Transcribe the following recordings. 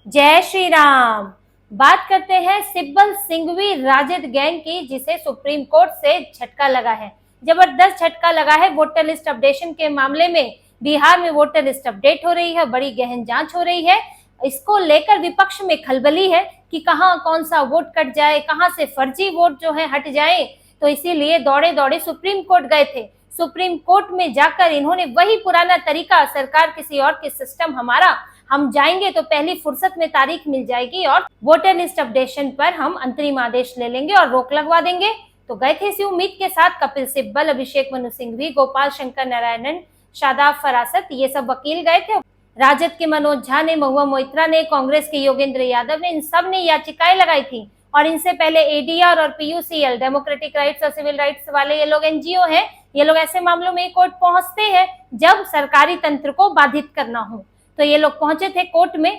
जय श्री राम। बात करते हैं सिब्बल सिंघवी राजद गैंग की, जिसे सुप्रीम कोर्ट से झटका लगा है। जबरदस्त झटका लगा है वोटर लिस्ट अपडेशन के मामले में। बिहार में वोटर लिस्ट अपडेट हो रही है, बड़ी गहन जांच हो रही है। इसको लेकर विपक्ष में खलबली है कि कहां कौन सा वोट कट जाए, कहां से फर्जी वोट जो है हट जाए। तो इसीलिए दौड़े दौड़े सुप्रीम कोर्ट गए थे। सुप्रीम कोर्ट में जाकर इन्होंने वही पुराना तरीका, सरकार किसी और के सिस्टम हमारा, हम जाएंगे तो पहली फुर्सत में तारीख मिल जाएगी और वोटर लिस्ट अपडेशन पर हम अंतरिम आदेश ले लेंगे और रोक लगवा देंगे। तो गए थे इसी उम्मीद के साथ कपिल सिब्बल, अभिषेक मनु सिंघवी, गोपाल शंकर नारायणन, शादाब फरासत, ये सब वकील गए थे। राजद के मनोज झा ने, महुआ मोइत्रा ने, कांग्रेस के योगेंद्र यादव ने, इन सब ने याचिकाएं लगाई थी। और इनसे पहले एडीआर और पीयूसीएल, डेमोक्रेटिक राइट्स और सिविल राइट्स वाले ये लोग एनजीओ हैं। ये लोग ऐसे मामलों में कोर्ट पहुंचते हैं जब सरकारी तंत्र को बाधित करना हो। तो ये लोग पहुंचे थे कोर्ट में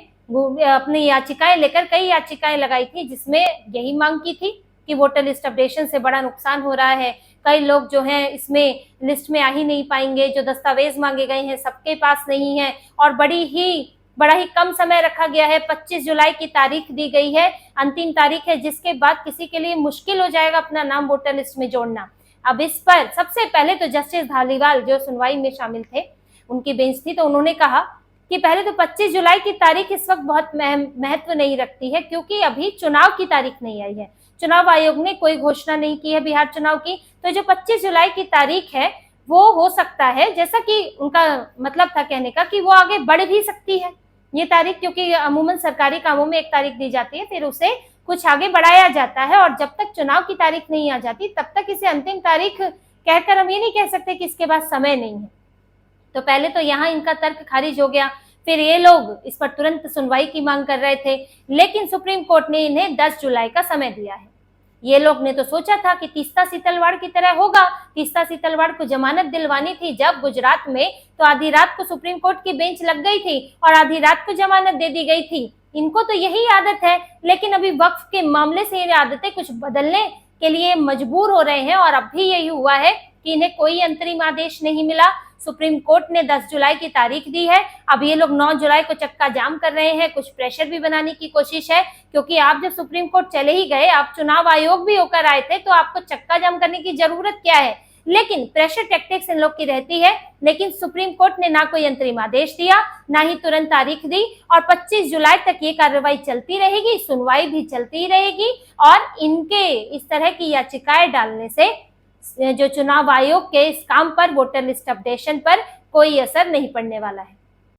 अपनी याचिकाएं लेकर। कई याचिकाएं लगाई थी जिसमें यही मांग की थी कि वोटर लिस्ट अपडेशन से बड़ा नुकसान हो रहा है। कई लोग जो हैं इसमें लिस्ट में आ ही नहीं पाएंगे। जो दस्तावेज मांगे गए हैं सबके पास नहीं है और बड़ा ही कम समय रखा गया है। 25 जुलाई की तारीख दी गई है, अंतिम तारीख है, जिसके बाद किसी के लिए मुश्किल हो जाएगा अपना नाम वोटर लिस्ट में जोड़ना। अब इस पर सबसे पहले तो जस्टिस धालीवाल जो सुनवाई में शामिल थे, उनकी बेंच थी, तो उन्होंने कहा कि पहले तो 25 जुलाई की तारीख इस वक्त बहुत महत्व नहीं रखती है, क्योंकि अभी चुनाव की तारीख नहीं आई है। चुनाव आयोग ने कोई घोषणा नहीं की है बिहार चुनाव की। तो जो 25 जुलाई की तारीख है वो हो सकता है, जैसा कि उनका मतलब था कहने का, कि वो आगे बढ़ भी सकती है ये तारीख, क्योंकि अमूमन सरकारी कामों में एक तारीख दी जाती है, फिर उसे कुछ आगे बढ़ाया जाता है। और जब तक चुनाव की तारीख नहीं आ जाती तब तक इसे अंतिम तारीख कहकर हम ये नहीं कह सकते कि इसके बाद समय नहीं है। तो पहले तो यहाँ इनका तर्क खारिज हो गया। फिर ये लोग इस पर तुरंत सुनवाई की मांग कर रहे थे, लेकिन सुप्रीम कोर्ट ने इन्हें 10 जुलाई का समय दिया है। ये लोग ने तो सोचा था कि तीस्ता सीतलवाड़ की तरह होगा। तीस्ता सीतलवाड़ को जमानत दिलवानी थी जब गुजरात में, तो आधी रात को सुप्रीम कोर्ट की बेंच लग गई थी और आधी रात को जमानत दे दी गई थी। इनको तो यही आदत है, लेकिन अभी वक्फ के मामले से ये आदतें कुछ बदलने के लिए मजबूर हो रहे हैं। और अब भी यही हुआ है कि इन्हें कोई अंतरिम आदेश नहीं मिला। सुप्रीम कोर्ट ने 10 जुलाई की तारीख दी है। अब ये लोग 9 जुलाई को चक्का जाम कर रहे हैं। कुछ प्रेशर भी बनाने की कोशिश है, क्योंकि आप जब सुप्रीम कोर्ट चले ही गए, आप चुनाव आयोग भी होकर आए थे, तो आपको चक्का जाम करने की जरूरत क्या है। लेकिन प्रेशर टैक्टिक्स इन लोग की रहती है। लेकिन सुप्रीम कोर्ट ने ना कोई अंतरिम आदेश दिया, ना ही तुरंत तारीख दी, और 25 जुलाई तक ये कार्रवाई चलती रहेगी, सुनवाई भी चलती रहेगी। और इनके इस तरह की याचिकाएं डालने से जो चुनाव आयोग के इस काम पर, वोटर लिस्ट अपडेशन पर, कोई असर नहीं पड़ने वाला है।